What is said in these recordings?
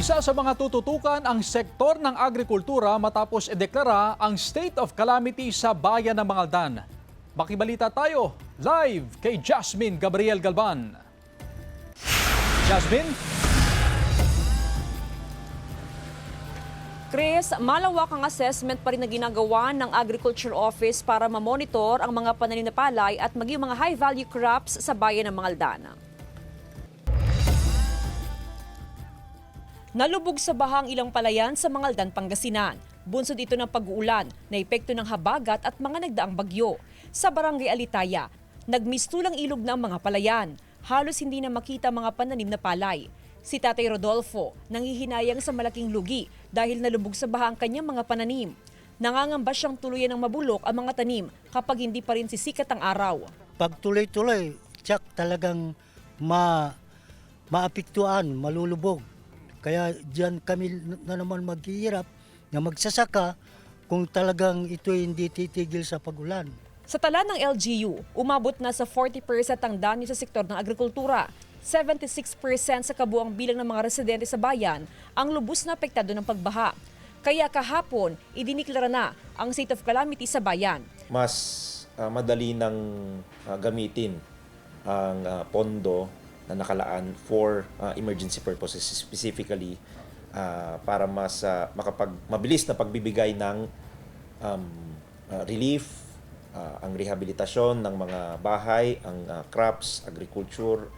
Isa sa mga tututukan ang sektor ng agrikultura matapos ideklara ang state of calamity sa bayan ng Mangaldan. Makibalita tayo live kay Jasmine Gabriel Galban. Jasmine? Chris, malawak ang assessment pa rin na ginagawa ng Agriculture Office para mamonitor ang mga pananim na palay at maging mga high-value crops sa bayan ng Mangaldan. Nalubog sa bahang ilang palayan sa Mangaldan, Pangasinan. Bunsod ito ng pag-uulan na epekto ng habagat at mga nagdaang bagyo. Sa barangay Alitaya, nagmistulang ilog na ang mga palayan. Halos hindi na makita mga pananim na palay. Si Tatay Rodolfo nanghihinayang sa malaking lugi dahil nalubog sa baha ang kanyang mga pananim. Nangangamba siyang tuluyan ng mabulok ang mga tanim kapag hindi pa rin sisikat ang araw. Pag tuloy-tuloy, tsak talagang maapektuhan, malulubog. Kaya diyan kami na naman maghihirap na magsasaka kung talagang ito hindi titigil sa pagulan. Sa tala ng LGU, umabot na sa 40% ang danyo sa sektor ng agrikultura. 76% sa kabuang bilang ng mga residente sa bayan ang lubos na apektado ng pagbaha. Kaya kahapon, idiniklara na ang state of calamity sa bayan. Mas madali nang gamitin ang pondo na nakalaan for emergency purposes, specifically para mas mabilis na pagbibigay ng relief, ang rehabilitasyon ng mga bahay, ang crops, agriculture.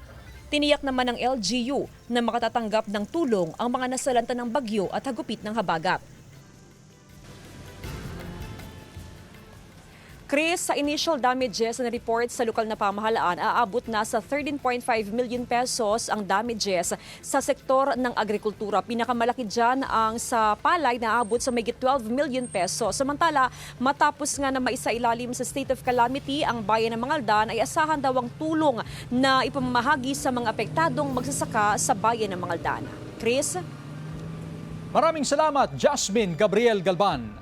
Tiniyak naman ng LGU na makatatanggap ng tulong ang mga nasalanta ng bagyo at hagupit ng habagat. Chris, sa initial damages na report sa lokal na pamahalaan, aabot na sa 13.5 million pesos ang damages sa sektor ng agrikultura. Pinakamalaki dyan ang sa palay na aabot sa mahigit 12 million pesos. Samantala, matapos nga na maisailalim sa state of calamity, ang bayan ng Mangaldan ay asahan daw ang tulong na ipamamahagi sa mga apektadong magsasaka sa bayan ng Mangaldan. Chris? Maraming salamat, Jasmine Gabriel Galban.